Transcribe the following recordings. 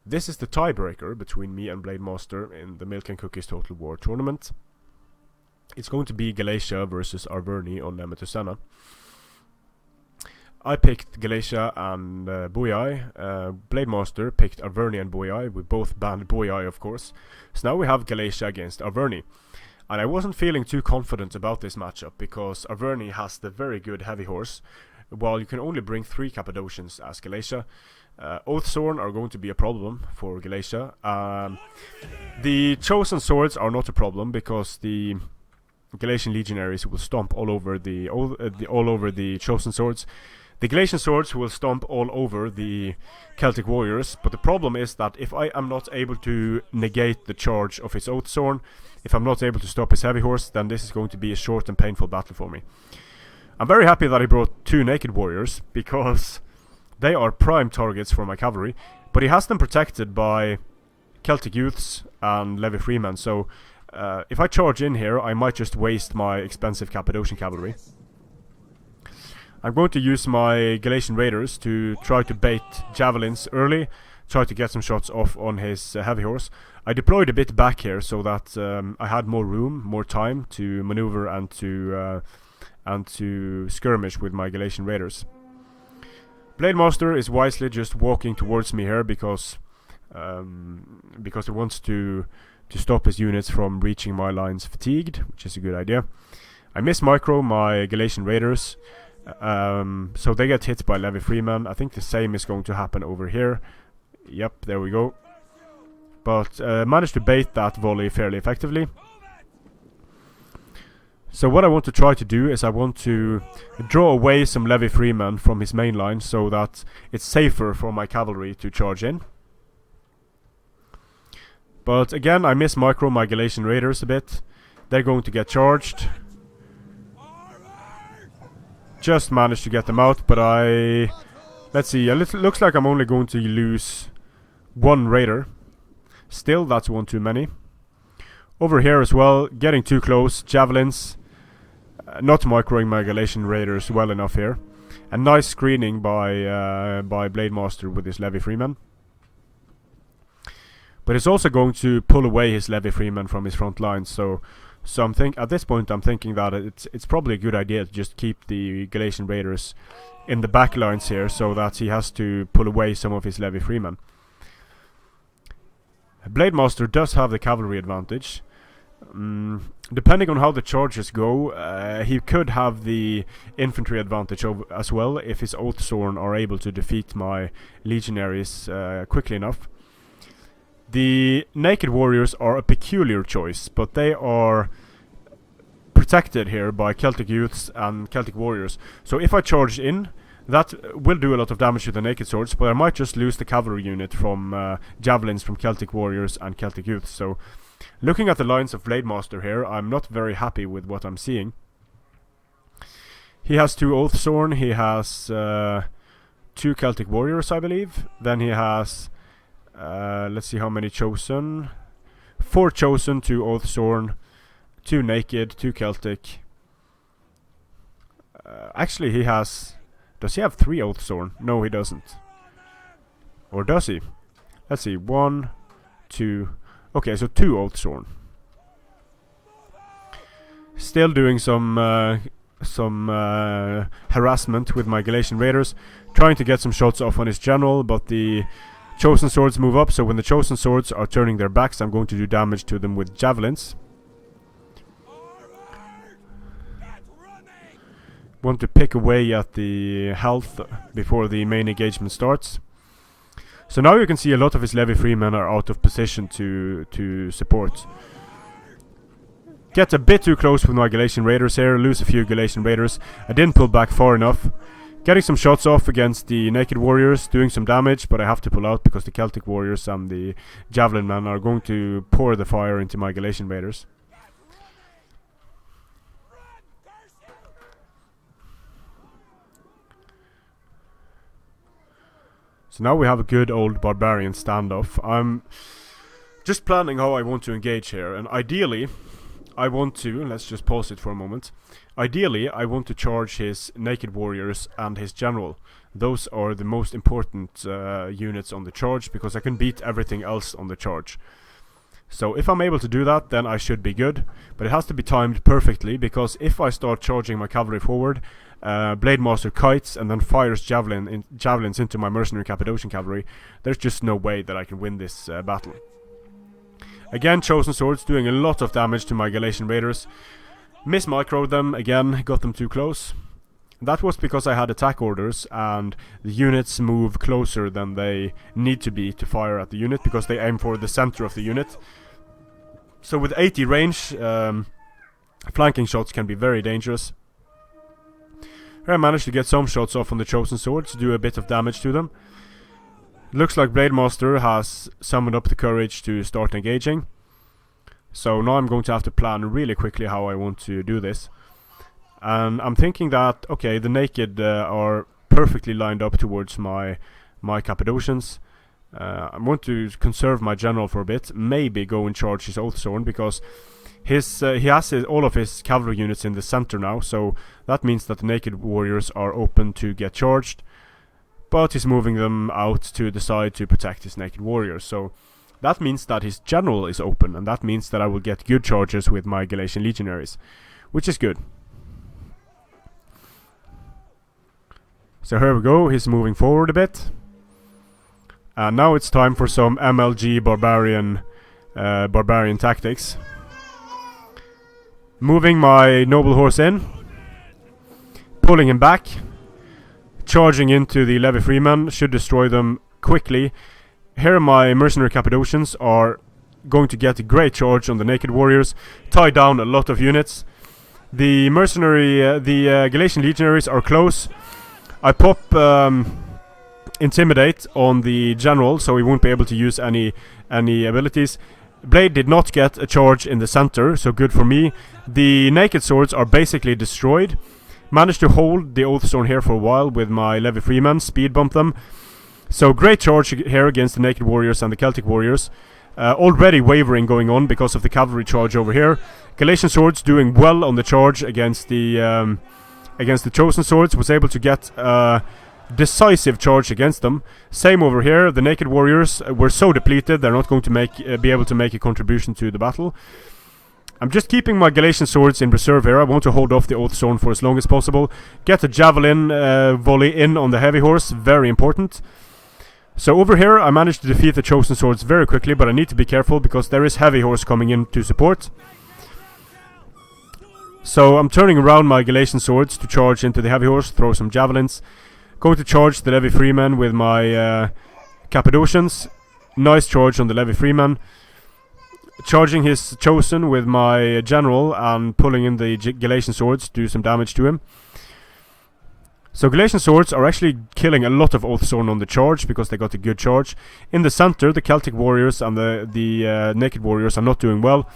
This is the tiebreaker between me and Blademaster in the Milk and Cookies Total War tournament. It's going to be Galatia versus Arverni on Nemetocenna. I picked Galatia and Boyai. Blademaster picked Arverni and Boyai. We both banned Boyai, of course. So now we have Galatia against Arverni. And I wasn't feeling too confident about this matchup because Arverni has the very good heavy horse, while you can only bring 3 Cappadocians as Galatia. Oathsworn are going to be a problem for Galatia. The chosen swords are not a problem because the Galatian legionaries will stomp all over the chosen swords. The Galatian swords will stomp all over the Celtic warriors, but the problem is that if I am not able to negate the charge of his Oathsworn, if I'm not able to stop his heavy horse, then this is going to be a short and painful battle for me. I'm very happy that he brought 2 naked warriors, because they are prime targets for my cavalry, but he has them protected by Celtic youths and Levy freemen, so if I charge in here, I might just waste my expensive Cappadocian cavalry. I'm going to use my Galatian raiders to try to bait javelins early, try to get some shots off on his heavy horse. I deployed a bit back here so that I had more room, more time to maneuver and to skirmish with my Galatian raiders. Blademaster is wisely just walking towards me here because he wants to stop his units from reaching my lines fatigued, which is a good idea. I mismicro my Galatian raiders, so they get hit by Levy freemen. I think the same is going to happen over here. Yep, there we go. But managed to bait that volley fairly effectively. So what I want to try to do is I want to draw away some Levy freemen from his main line so that it's safer for my cavalry to charge in. But again, I mismicro my Galatian raiders a bit. They're going to get charged. Just managed to get them out, but let's see, it looks like I'm only going to lose 1 raider. Still, that's 1 too many. Over here as well, getting too close, javelins. Not microing my Galatian raiders well enough here. A nice screening by Blademaster with his Levy freemen. But it's also going to pull away his Levy freemen from his front lines, so at this point I'm thinking that it's probably a good idea to just keep the Galatian raiders in the back lines here, so that he has to pull away some of his Levy freemen. Blademaster does have the cavalry advantage. Depending on how the charges go, he could have the infantry advantage as well if his Oathsworn are able to defeat my legionaries quickly enough. The naked warriors are a peculiar choice, but they are protected here by Celtic youths and Celtic warriors. So if I charge in, that will do a lot of damage to the naked swords, but I might just lose the cavalry unit from javelins from Celtic warriors and Celtic youths. So looking at the lines of Blademaster here, I'm not very happy with what I'm seeing. He has 2 Oathsworn, he has 2 Celtic warriors, I believe. Then he has, let's see how many chosen. 4 chosen, 2 Oathsworn, 2 naked, 2 Celtic. Actually, he has... Does he have 3 Oathsworn? No, he doesn't. Or does he? Let's see. 1, 2... Okay, so 2 Oathsworn. Still doing some harassment with my Galatian raiders. Trying to get some shots off on his general, but the chosen swords move up. So when the chosen swords are turning their backs, I'm going to do damage to them with javelins. Want to pick away at the health before the main engagement starts. So now you can see a lot of his Levy freemen are out of position to support. Get a bit too close with my Galatian raiders here, lose a few Galatian raiders. I didn't pull back far enough. Getting some shots off against the naked warriors, doing some damage, but I have to pull out because the Celtic warriors and the javelin men are going to pour the fire into my Galatian raiders. So now we have a good old barbarian standoff. I'm just planning how I want to engage here, and ideally I want to, let's just pause it for a moment. Ideally I want to charge his naked warriors and his general. those are the most important units on the charge, because I can beat everything else on the charge. So if I'm able to do that, then I should be good, but it has to be timed perfectly, because if I start charging my cavalry forward, Blademaster kites and then fires javelins into my mercenary Cappadocian cavalry, there's just no way that I can win this battle. Again, Chosen Swords doing a lot of damage to my Galatian raiders. Mismicroed them again, got them too close. That was because I had attack orders, and the units move closer than they need to be to fire at the unit, because they aim for the center of the unit. So with 80 range, flanking shots can be very dangerous. Here I managed to get some shots off on the Chosen Swords, do a bit of damage to them. Looks like Blademaster has summoned up the courage to start engaging. So now I'm going to have to plan really quickly how I want to do this. And I'm thinking that, okay, the naked are perfectly lined up towards my Cappadocians. I want to conserve my general for a bit, maybe go and charge his Oathsworn, because he has all of his cavalry units in the center now, so that means that the naked warriors are open to get charged, but he's moving them out to the side to protect his naked warriors. So that means that his general is open, and that means that I will get good charges with my Galatian legionaries, which is good. So here we go, he's moving forward a bit. And now it's time for some MLG barbarian tactics. Moving my noble horse in, pulling him back, charging into the levy freemen, should destroy them quickly. Here my mercenary Cappadocians are going to get a great charge on the naked warriors, tie down a lot of units. The Galatian legionaries are close. I pop Intimidate on the general, so he won't be able to use any abilities. Blade did not get a charge in the center, so good for me. The naked swords are basically destroyed. Managed to hold the Oathstone here for a while with my levy freemen, speed bump them. So great charge here against the naked warriors and the Celtic warriors. Already wavering going on because of the cavalry charge over here. Galatian swords doing well on the charge against the Chosen Swords. Was able to get decisive charge against them. Same over here. The naked warriors were so depleted they're not going to be able to make a contribution to the battle. I'm just keeping my Galatian swords in reserve here. I want to hold off the Oathstone for as long as possible. Get a javelin volley in on the heavy horse, very important. So over here I managed to defeat the Chosen Swords very quickly, but I need to be careful because there is heavy horse coming in to support. So I'm turning around my Galatian swords to charge into the heavy horse, throw some javelins. Going to charge the levy freemen with my Cappadocians. Nice charge on the levy freemen. Charging his Chosen with my general and pulling in the Galatian swords to do some damage to him. So Galatian swords are actually killing a lot of Oathstone on the charge because they got a good charge. In the center, the Celtic warriors and the naked warriors are not doing well.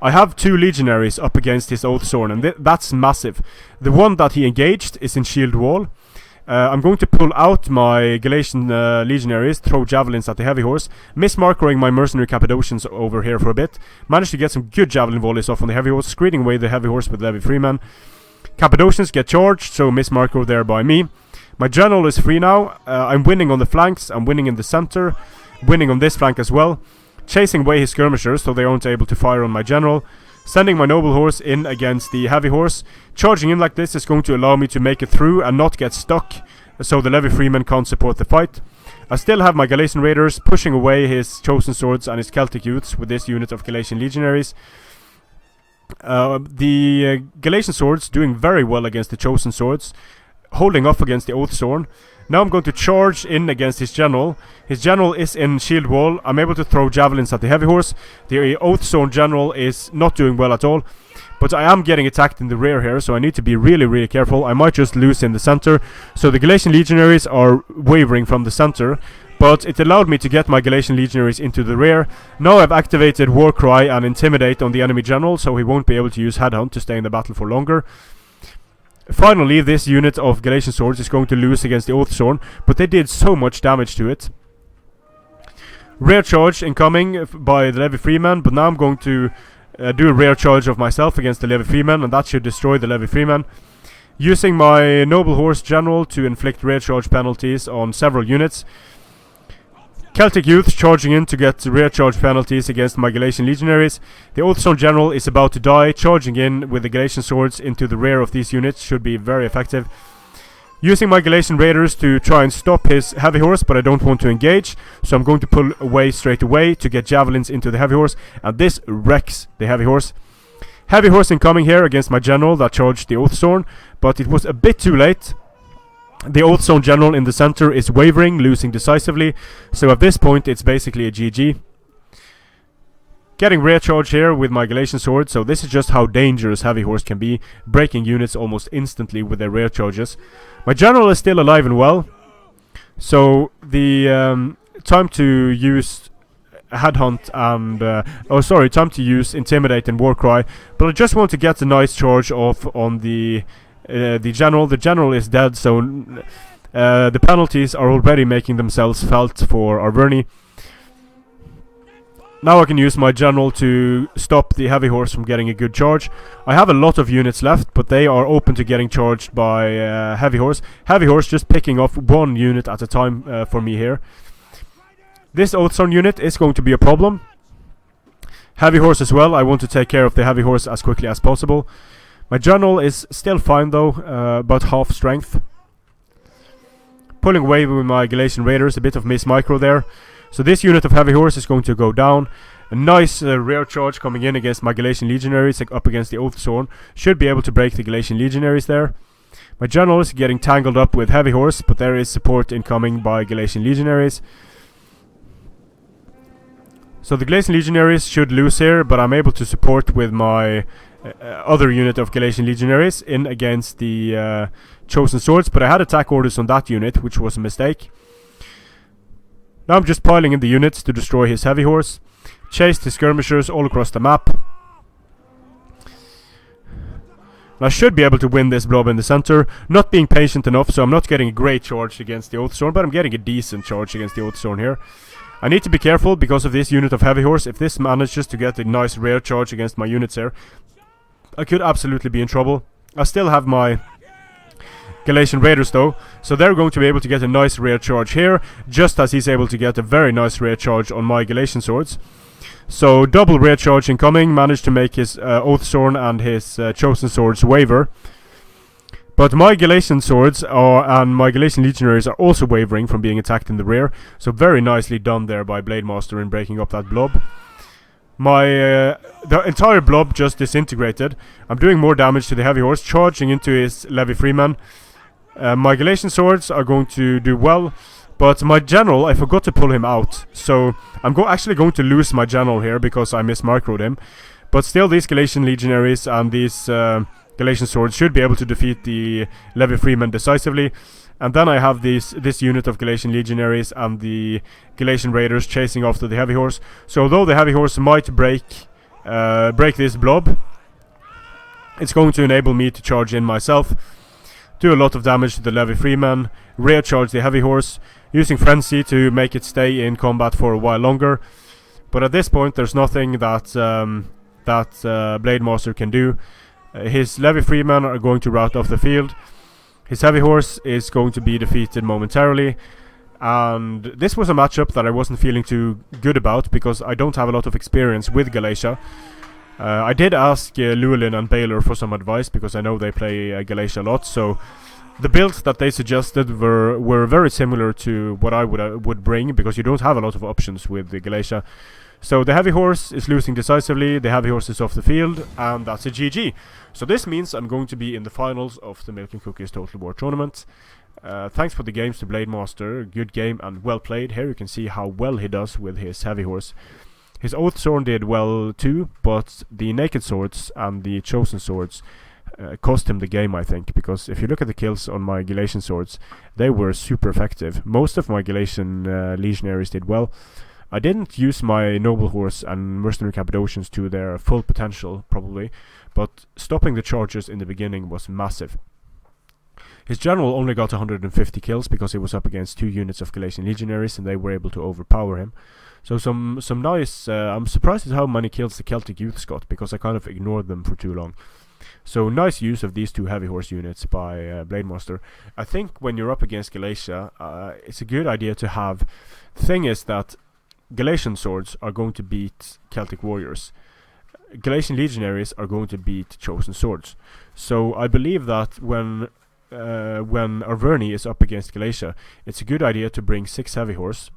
I have 2 legionaries up against his Oathstone, and that's massive. The one that he engaged is in shield wall. I'm going to pull out my Galatian legionaries, throw javelins at the heavy horse, mismarking my mercenary Cappadocians over here for a bit. Managed to get some good javelin volleys off on the heavy horse, screening away the heavy horse with levy freemen. Cappadocians get charged, so mismarker there by me. My general is free now. I'm winning on the flanks, I'm winning in the center, winning on this flank as well. Chasing away his skirmishers so they aren't able to fire on my general. Sending my noble horse in against the heavy horse. Charging in like this is going to allow me to make it through and not get stuck, so the levy freemen can't support the fight. I still have my Galatian raiders pushing away his Chosen Swords and his Celtic youths with this unit of Galatian legionaries. The Galatian swords doing very well against the Chosen Swords, holding off against the Oathstone. Now I'm going to charge in against his general. His general is in shield wall. I'm able to throw javelins at the heavy horse. The Oathstone general is not doing well at all, but I am getting attacked in the rear here, so I need to be really careful. I might just lose in the center. So the Galatian legionaries are wavering from the center, but it allowed me to get my Galatian legionaries into the rear. Now I've activated Warcry and Intimidate on the enemy general, so he won't be able to use Headhunt to stay in the battle for longer. Finally, this unit of Galatian swords is going to lose against the Oathstone, but they did so much damage to it. Rear charge incoming by the levy freeman, but now I'm going to do a rear charge of myself against the levy freeman, and that should destroy the levy freeman. Using my Noble Horse General to inflict rear charge penalties on several units. Celtic Youth charging in to get rear charge penalties against my Galatian Legionaries. The Oathstone General is about to die, charging in with the Galatian swords into the rear of these units should be very effective. Using my Galatian Raiders to try and stop his Heavy Horse, but I don't want to engage, so I'm going to pull away straight away to get Javelins into the Heavy Horse, and this wrecks the Heavy Horse. Heavy Horse incoming here against my General that charged the Oathstone, but it was a bit too late. The Oathstone General in the center is wavering, losing decisively, so at this point it's basically a GG. Getting rear charge here with my Galatian sword, so this is just how dangerous Heavy Horse can be, breaking units almost instantly with their rear charges. My General is still alive and well, so the time to use Headhunt and time to use Intimidate and Warcry, but I just want to get a nice charge off on the General. The General is dead, so the penalties are already making themselves felt for Arverni. Now I can use my General to stop the Heavy Horse from getting a good charge. I have a lot of units left, but they are open to getting charged by Heavy Horse. Heavy Horse just picking off one unit at a time for me here. This Oathstone unit is going to be a problem. Heavy Horse as well. I want to take care of the Heavy Horse as quickly as possible. My General is still fine though, about half strength. Pulling away with my Galatian Raiders, a bit of miss micro there. So this unit of Heavy Horse is going to go down. A nice rear charge coming in against my Galatian Legionaries, up against the Oathstone. Should be able to break the Galatian Legionaries there. My General is getting tangled up with Heavy Horse, but there is support incoming by Galatian Legionaries. So the Galatian Legionaries should lose here, but I'm able to support with my other unit of Galatian Legionaries in against the Chosen Swords, but I had attack orders on that unit, which was a mistake. Now I'm just piling in the units to destroy his Heavy Horse. Chased his skirmishers all across the map. And I should be able to win this blob in the center. Not being patient enough, so I'm not getting a great charge against the Oathstone, but I'm getting a decent charge against the Oathstone here. I need to be careful because of this unit of Heavy Horse. If this manages to get a nice rear charge against my units here, I could absolutely be in trouble. I still have my Galatian Raiders though, so they're going to be able to get a nice rear charge here, just as he's able to get a very nice rear charge on my Galatian swords. So double rear charge incoming, managed to make his Oathstone and his Chosen Swords waver. But my Galatian swords and my Galatian Legionaries are also wavering from being attacked in the rear, so very nicely done there by Blademaster in breaking up that blob. The entire blob just disintegrated. I'm doing more damage to the Heavy Horse, charging into his Levy Freeman. My Galatian swords are going to do well, but my General, I forgot to pull him out. So I'm actually going to lose my General here because I mismicroed him. But still, these Galatian Legionaries and these Galatian swords should be able to defeat the Levy Freeman decisively. And then I have this unit of Galatian Legionaries and the Galatian Raiders chasing after the Heavy Horse. So although the Heavy Horse might break this blob, it's going to enable me to charge in myself, do a lot of damage to the Levy Freeman, rear charge the Heavy Horse, using Frenzy to make it stay in combat for a while longer. But at this point there's nothing that Blademaster can do. His Levy Freeman are going to rout off the field. His Heavy Horse is going to be defeated momentarily. And this was a matchup that I wasn't feeling too good about because I don't have a lot of experience with Galatia. I did ask Llewellyn and Baylor for some advice because I know they play Galatia a lot. So the builds that they suggested were very similar to what I would bring, because you don't have a lot of options with the Galatia. So the Heavy Horse is losing decisively, the Heavy Horse is off the field, and that's a GG. So this means I'm going to be in the finals of the Milk and Cookies Total War Tournament. Thanks for the games to Blademaster, good game and well played. Here you can see how well he does with his Heavy Horse. His Oathstone did well too, but the Naked Swords and the Chosen Swords cost him the game, I think, because if you look at the kills on my Galatian Swords, they were super effective. Most of my Galatian Legionaries did well. I didn't use my Noble Horse and Mercenary Cappadocians to their full potential, probably, but stopping the charges in the beginning was massive. His General only got 150 kills because he was up against 2 units of Galatian Legionaries and they were able to overpower him. So some nice... I'm surprised at how many kills the Celtic Youths got because I kind of ignored them for too long. So nice use of these two heavy horse units by Blademaster. I think when you're up against Galatia, it's a good idea to have. The thing is that Galatian swords are going to beat Celtic warriors. Galatian legionaries are going to beat chosen swords. So I believe that when Arverni is up against Galatia, it's a good idea to bring 6 heavy horse.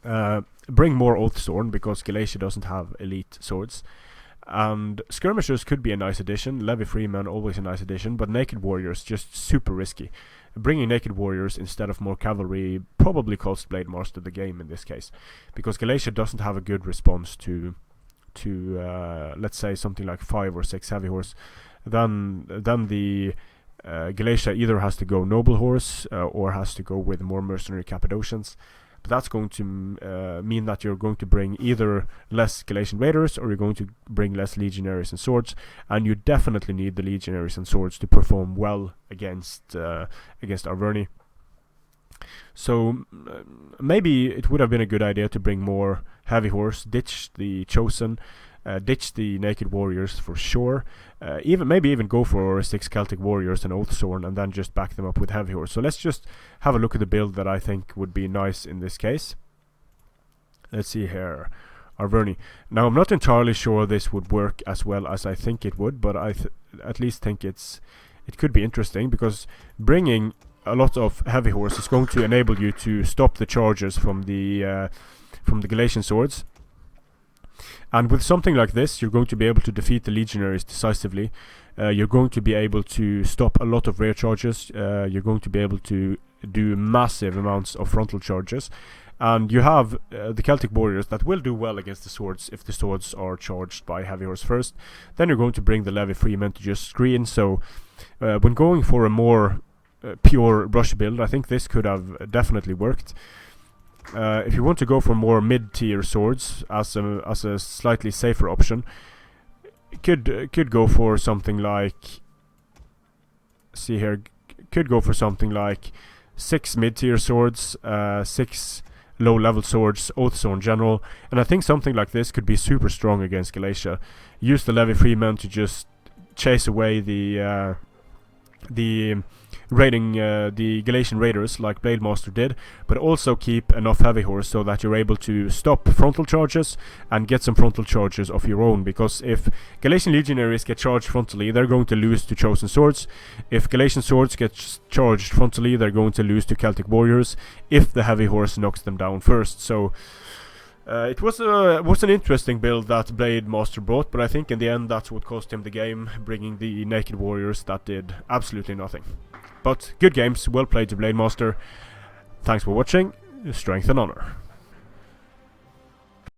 Bring more Oathsworn because Galatia doesn't have elite swords. And skirmishers could be a nice addition. Levy Freeman always a nice addition, but naked warriors just super risky. Bringing naked warriors instead of more cavalry probably cost Blademaster the game in this case, because Galatia doesn't have a good response to let's say something like 5 or 6 heavy horse. Then the Galatia either has to go noble horse or has to go with more mercenary Cappadocians. But that's going to mean that you're going to bring either less Galatian raiders or you're going to bring less legionaries and swords, and you definitely need the legionaries and swords to perform well against Arverni. So maybe it would have been a good idea to bring more heavy horse, ditch the chosen, ditch the naked warriors for sure. Maybe even go for 6 Celtic warriors and Oathsworn and then just back them up with heavy horse. So let's just have a look at the build that I think would be nice in this case. Let's see here. Arverni. Now I'm not entirely sure this would work as well as I think it would, but I at least think it could be interesting, because bringing a lot of heavy horse is going to enable you to stop the charges from the Galatian swords. And with something like this, you're going to be able to defeat the legionaries decisively. You're going to be able to stop a lot of rear charges. You're going to be able to do massive amounts of frontal charges. And you have the Celtic warriors that will do well against the swords if the swords are charged by heavy horse first. Then you're going to bring the Levy Freemen to just screen. So when going for a more pure brush build, I think this could have definitely worked. If you want to go for more mid-tier swords as a slightly safer option, could go for something like, see here, could go for something like 6 mid-tier swords, 6 low-level swords, Oathsworn general, and I think something like this could be super strong against Galatia. Use the Levy Freemen to just chase away the Galatian raiders like Blademaster did, but also keep enough heavy horse so that you're able to stop frontal charges and get some frontal charges of your own, because if Galatian legionaries get charged frontally, they're going to lose to chosen swords. If Galatian swords get charged frontally, they're going to lose to Celtic warriors if the heavy horse knocks them down first. So it was an interesting build that Blademaster brought, but I think in the end that's what cost him the game, bringing the naked warriors that did absolutely nothing. But good games, well played to Blademaster. Thanks for watching. Strength and honor.